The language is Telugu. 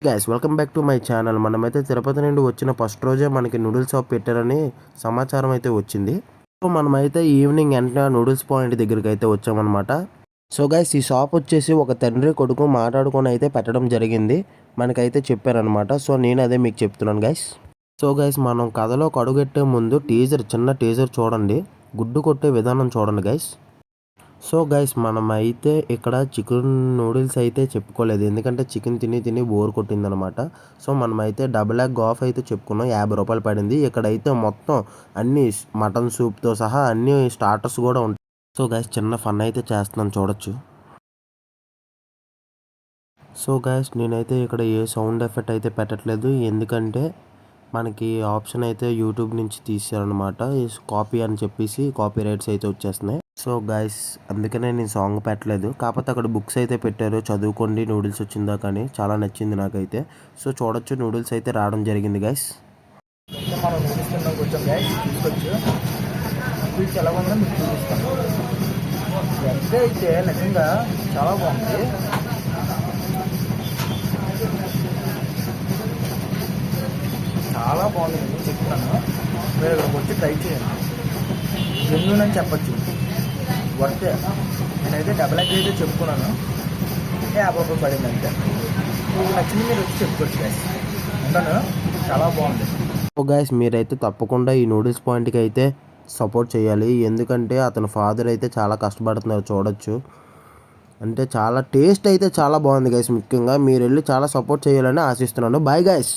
Guys welcome back to my channel. మనమైతే తిరుపతి నుండి వచ్చిన ఫస్ట్ రోజే మనకి నూడిల్స్ షాప్ పెట్టారని సమాచారం అయితే వచ్చింది. సో మనమైతే ఈవినింగ్ వెంటనే నూడిల్స్ పాయింట్ దగ్గరికి అయితే వచ్చామన్నమాట. సో గైస్ ఈ షాప్ వచ్చేసి ఒక తండ్రి కొడుకు మాట్లాడుకొని అయితే పెట్టడం జరిగింది. మనకైతే చెప్పారనమాట. సో నేను అదే మీకు చెప్తున్నాను గైస్. సో గైస్ మనం కథలో అడుగెట్టే ముందు చిన్న టీజర్ చూడండి. గుడ్డు కొట్టే విధానం చూడండి గైస్. సో గైస్ మనమైతే ఇక్కడ చికెన్ నూడిల్స్ అయితే చెప్పుకోలేదు, ఎందుకంటే చికెన్ తిని తిని బోర్ కొట్టిందనమాట. సో మనమైతే డబుల్ ఎగ్ ఆఫ్ అయితే చెప్పుకున్నాం, 50 రూపాయలు పడింది. ఇక్కడైతే మొత్తం అన్ని మటన్ సూప్తో సహా అన్ని స్టార్టర్స్ కూడా ఉంటాయి. సో గైస్ చిన్న ఫన్ అయితే చేస్తున్నాను, చూడొచ్చు. సో గైస్ నేనైతే ఇక్కడ ఏ సౌండ్ ఎఫెక్ట్ అయితే పెట్టట్లేదు, ఎందుకంటే మనకి ఆప్షన్ అయితే యూట్యూబ్ నుంచి తీసారనమాట. కాపీ అని చెప్పేసి కాపీ రైట్స్ అయితే వచ్చేస్తున్నాయి. సో గైస్ అందుకనే నేను సాంగ్ పెట్టలేదు. కాకపోతే అక్కడ బుక్స్ అయితే పెట్టారు, చదువుకోండి నూడిల్స్ వచ్చిందా కానీ చాలా నచ్చింది నాకైతే. సో చూడొచ్చు, నూడిల్స్ అయితే రావడం జరిగింది గైస్. మనం చూపిస్తున్నాం కొంచెం గైస్, చూసుకోవచ్చు. స్వీట్స్ ఎలా ఉందో మీకు చూపిస్తాను. ఎగ్ అయితే నిజంగా చాలా బాగుంది. చాలా బాగుంది, నేను చెప్తున్నాను. మీరు ఇక్కడికి వచ్చి ట్రై చేయండి, జెన్యూన్ అని చెప్పచ్చు, వర్తే. నేనైతే డబుల్ ఎగ్ అయితే చెప్పుకున్నాను, 50 రూపాయలు పడింది అంతే. మీకు నచ్చింది మీరు వచ్చి చెప్పుకోవచ్చు గైస్. ఉంటాను, చాలా బాగుంది. సో గైస్ మీరైతే తప్పకుండా ఈ నూడిల్స్ పాయింట్కి అయితే సపోర్ట్ చేయాలి, ఎందుకంటే అతని ఫాదర్ అయితే చాలా కష్టపడుతున్నారు, చూడొచ్చు. అంటే చాలా టేస్ట్ అయితే చాలా బాగుంది గైస్. ముఖ్యంగా మీరు వెళ్ళి చాలా సపోర్ట్ చేయాలని ఆశిస్తున్నాను. Bye guys.